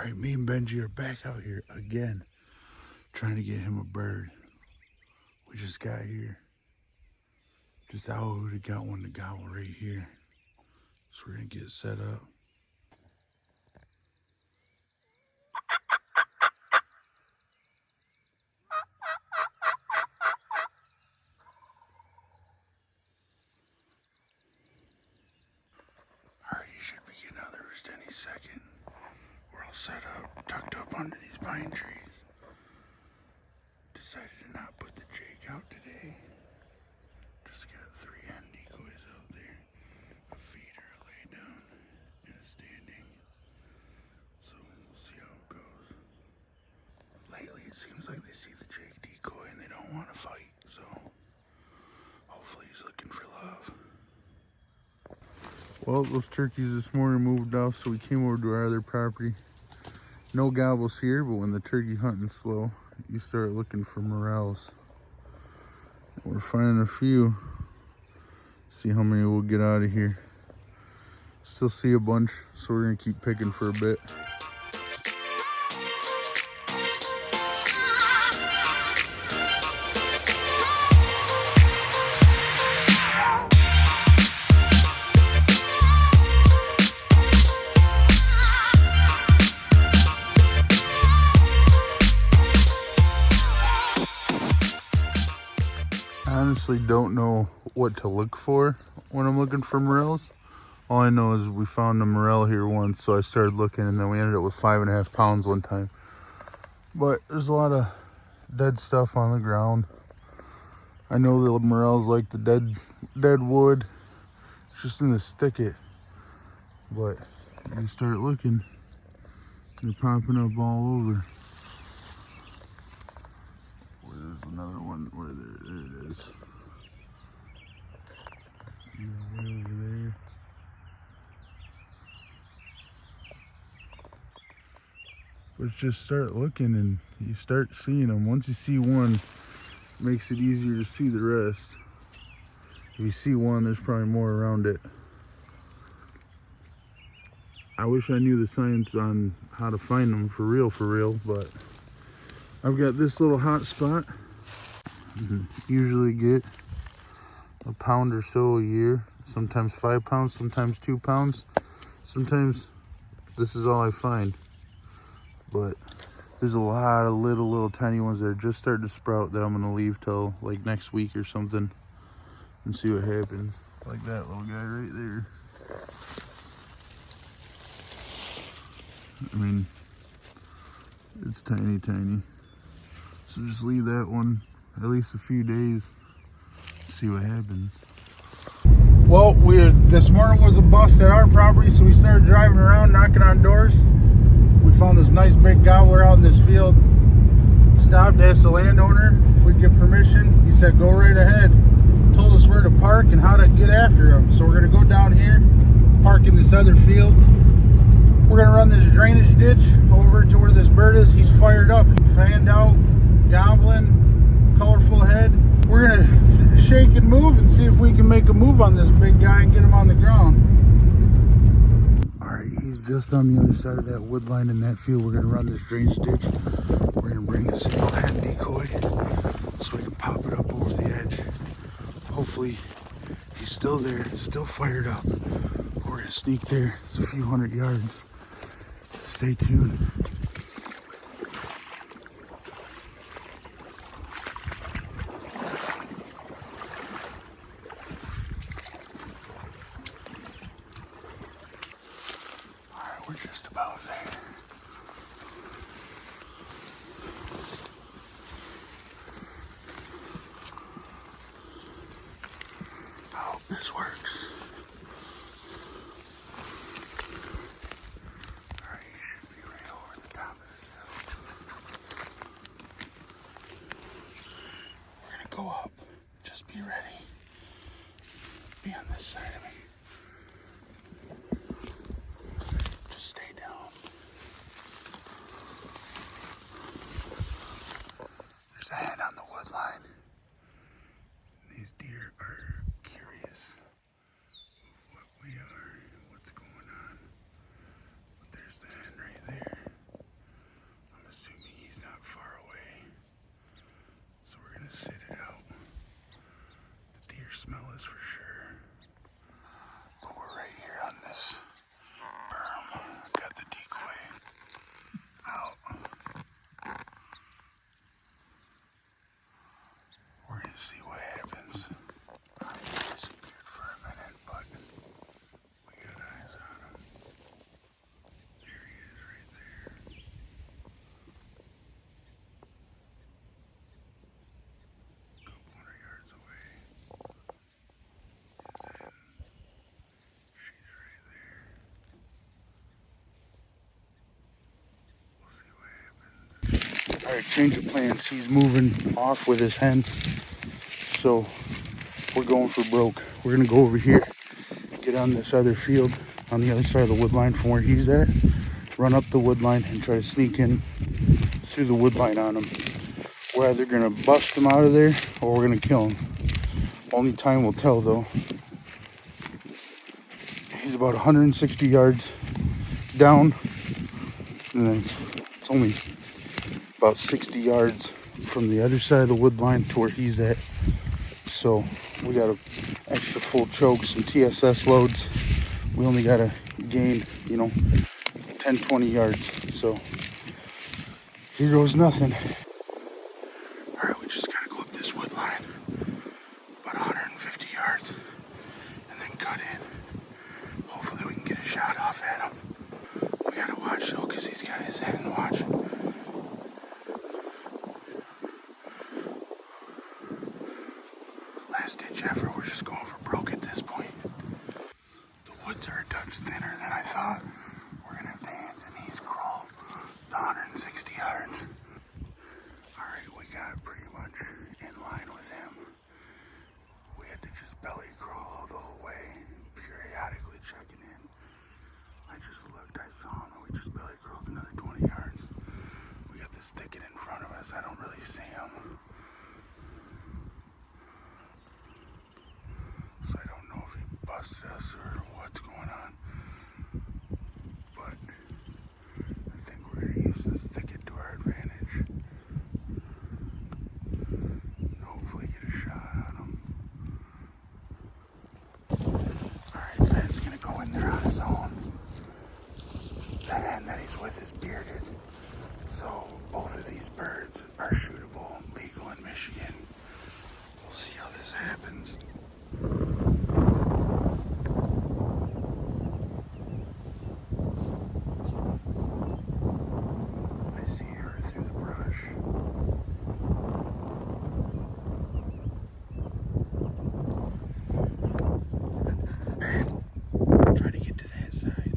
Alright, me and Benji are back out here again, trying to get him a bird. We just got here. This owl would have got one to gobble right here. So we're gonna get set up. Alright, you should be getting out of the roost any second. We're all set up, tucked up under these pine trees. Decided to not put the Jake out today. Just got 3 hen decoys out there. A feeder, a lay down, and a standing. So we'll see how it goes. Lately it seems like they see the Jake decoy and they don't want to fight, so hopefully he's looking for love. Well, those turkeys this morning moved off, so we came over to our other property. No gobbles here, but when the turkey hunting's slow, you start looking for morels. We're finding a few. See how many we'll get out of here. Still see a bunch, so we're gonna keep picking for a bit. I honestly don't know what to look for when I'm looking for morels. All I know is we found a morel here once, so I started looking, and then we ended up with 5.5 pounds one time. But there's a lot of dead stuff on the ground. I know the morels like the dead wood. It's just in this thicket. But you start looking, they're popping up all over. There's another one where there it is. Yeah, way over there. But just start looking and you start seeing them. Once you see one, it makes it easier to see the rest. If you see one, there's probably more around it. I wish I knew the science on how to find them for real, but I've got this little hot spot. Usually get a pound or so a year, sometimes 5 pounds, sometimes 2 pounds. Sometimes this is all I find, but there's a lot of little tiny ones that are just starting to sprout that I'm gonna leave till like next week or something and see what happens. Like that little guy right there. I mean, it's tiny. So just leave that one at least a few days, see what happens. Well, this morning was a bust at our property, so we started driving around, knocking on doors. We found this nice big gobbler out in this field. Stopped, asked the landowner if we'd get permission. He said, go right ahead. Told us where to park and how to get after him. So we're gonna go down here, park in this other field. We're gonna run this drainage ditch over to where this bird is. He's fired up, fanned out, gobbling, colorful head. We're gonna shake and move and see if we can make a move on this big guy and get him on the ground. All right, he's just on the other side of that wood line in that field. We're gonna run this drainage ditch. We're gonna bring a single hen decoy so we can pop it up over the edge. Hopefully he's still there, still fired up. We're gonna sneak there. It's a few hundred yards. Stay tuned. Alright, we're just about there. I hope this works. Go up. Just be ready. Be on this side of me. Just stay down. Alright, change of plans. He's moving off with his hen. So we're going for broke. We're gonna go over here, get on this other field on the other side of the wood line from where he's at, run up the wood line and try to sneak in through the wood line on him. We're either gonna bust him out of there or we're gonna kill him. Only time will tell though. He's about 160 yards down, and then it's only about 60 yards from the other side of the wood line to where he's at. So we got a extra full choke, some TSS loads. We only got to gain, 10, 20 yards. So here goes nothing. All right, we just got to go up this wood line, about 150 yards, and then cut in. Hopefully we can get a shot off at him. We got to watch though, because he's got his head in watch. Last ditch effort, we're just going for broke at this point. The woods are a touch thinner than I thought. We're gonna have to hands and knees crawl the 160 yards. Alright, we got pretty much in line with him. We had to just belly crawl the whole way, periodically checking in. I just looked, I saw him, and we just belly crawled another 20 yards. We got this thicket in front of us, I don't really see him. So I don't know if he busted us or what's going on. But I think we're going to use this thicket to our advantage. And hopefully get a shot on him. Alright, Ben's going to go in there on his own. The hen that he's with is bearded. So both of these birds are shootable, legal in Michigan. We'll see how this happens. I see her through the brush. Ben, try to get to that side.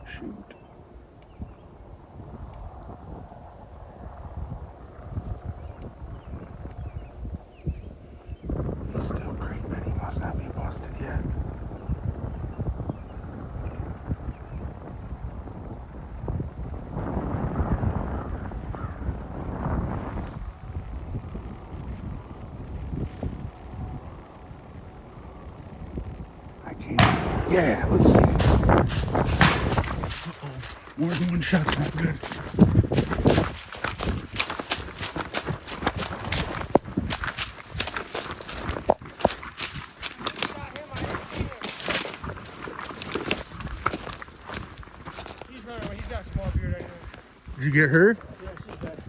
Shoot. He's still creeping. He must not be busted yet. I can't. Yeah, let's see. More than one shot's not good. He's running away. He's got a small beard right here. Did you get her? Yeah, she's dead.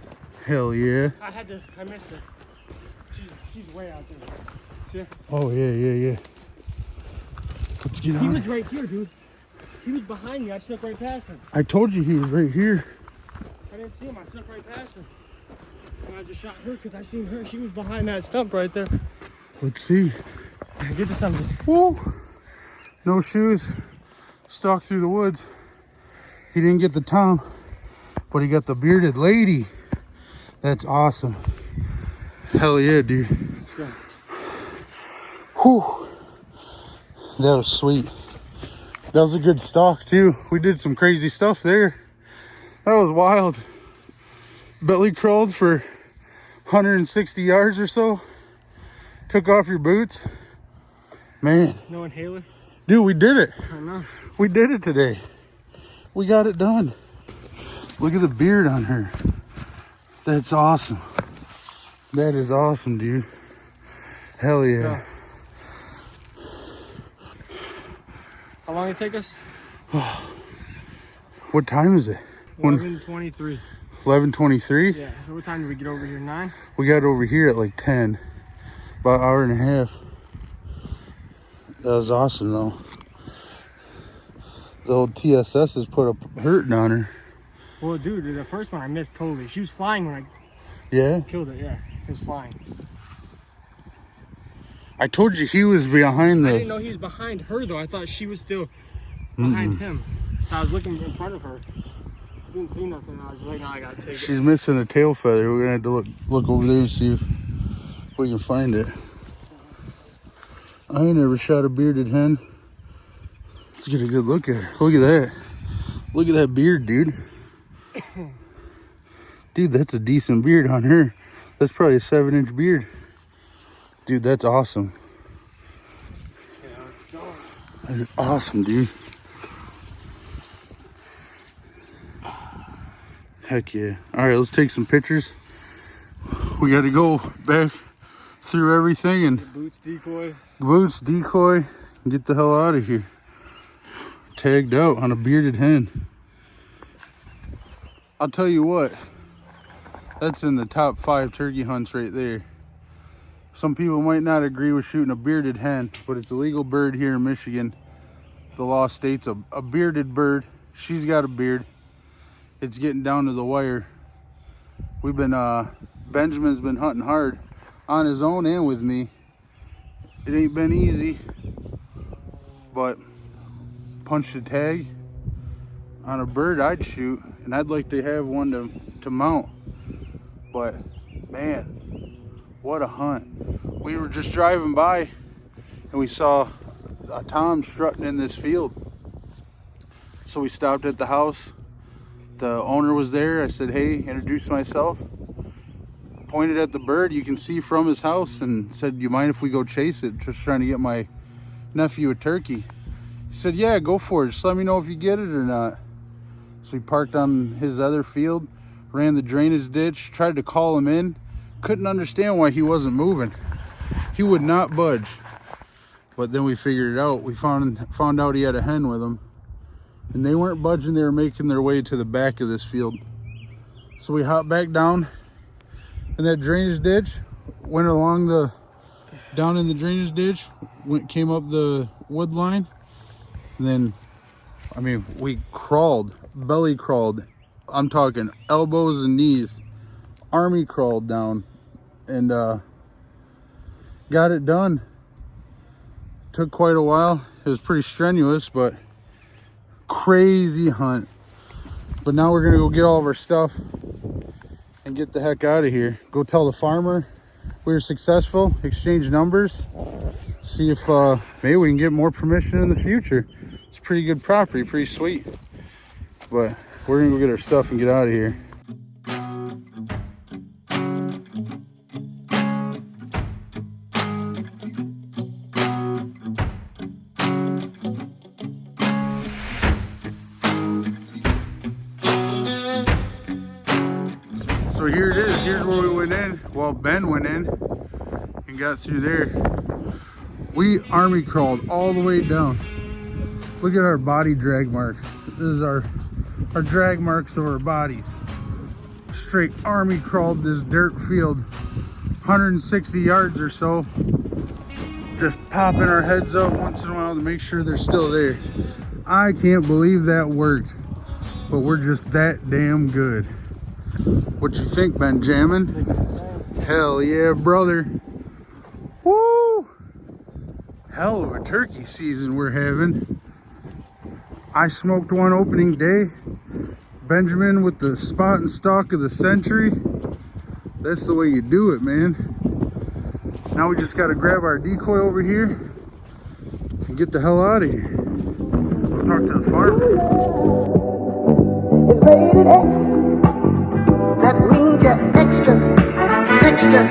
Hell yeah. I missed her. She's way out there. See her? Oh yeah. Let's get on. He was right here, dude. He was behind me. I snuck right past him. I told you he was right here. I didn't see him. I snuck right past him. And I just shot her because I seen her. She was behind that stump right there. Let's see. Get to something. Woo! No shoes. Stalked through the woods. He didn't get the tom, but he got the bearded lady. That's awesome. Hell yeah, dude. Let's go. Whew. That was sweet. That was a good stalk too. We did some crazy stuff there. That was wild. Belly crawled for 160 yards or so. Took off your boots. Man. No inhaler? Dude, we did it. I know. We did it today. We got it done. Look at the beard on her. That's awesome. That is awesome, dude. Hell yeah. How long did it take us? What time is it? 11:23. 11:23? Yeah. So what time did we get over here? 9? We got over here at like 10. About an hour and a half. That was awesome though. The old TSS has put a hurting on her. Well, dude, the first one I missed totally. She was flying when I Yeah? killed it. Yeah, it was flying. I told you he was behind I the... didn't know he was behind her though. I thought she was still behind him. So I was looking in front of her. Didn't see nothing. I was like, no, I gotta take it. She's missing a tail feather. We're gonna have to look over there and see if we can find it. I ain't never shot a bearded hen. Let's get a good look at her. Look at that. Look at that beard, dude. Dude, that's a decent beard on her. That's probably a 7-inch beard. Dude, that's awesome. Yeah, let's go. That is awesome, dude. Heck yeah. All right, let's take some pictures. We got to go back through everything and Boots, decoy. boots, decoy, and get the hell out of here. Tagged out on a bearded hen. I'll tell you what, that's in the top 5 turkey hunts right there. Some people might not agree with shooting a bearded hen, but it's a legal bird here in Michigan. The law states a bearded bird. She's got a beard. It's getting down to the wire. We've been, Benjamin's been hunting hard on his own and with me. It ain't been easy, but punched a tag on a bird I'd shoot, and I'd like to have one to mount. But man, what a hunt. We were just driving by and we saw a tom strutting in this field. So we stopped at the house. The owner was there. I said, hey, introduced myself. Pointed at the bird you can see from his house and said, you mind if we go chase it? Just trying to get my nephew a turkey. He said, yeah, go for it. Just let me know if you get it or not. So he parked on his other field, ran the drainage ditch, tried to call him in. Couldn't understand why he wasn't moving. He would not budge. But then we figured it out. We found out he had a hen with him. And they weren't budging. They were making their way to the back of this field. So we hopped back down in that drainage ditch, went along down in the drainage ditch, came up the wood line, and then, I mean, we crawled, belly crawled. I'm talking elbows and knees, army crawled down, and got it done. Took quite a while. It was pretty strenuous, but crazy hunt. But now we're gonna go get all of our stuff and get the heck out of here. Go tell the farmer we were successful, exchange numbers, see if maybe we can get more permission in the future. It's pretty good property, pretty sweet. But we're gonna go get our stuff and get out of here. So here it is. Here's where we went in. Well, Ben went in and got through there. We army crawled all the way down. Look at our body drag mark. This is our drag marks of our bodies. Straight army crawled this dirt field, 160 yards or so. Just popping our heads up once in a while to make sure they're still there. I can't believe that worked, but we're just that damn good. What you think, Benjamin? Hell yeah, brother. Woo! Hell of a turkey season we're having. I smoked one opening day. Benjamin with the spot and stalk of the century. That's the way you do it, man. Now we just got to grab our decoy over here and get the hell out of here. Talk to the farmer. It's rated X. That means you're extra, extra,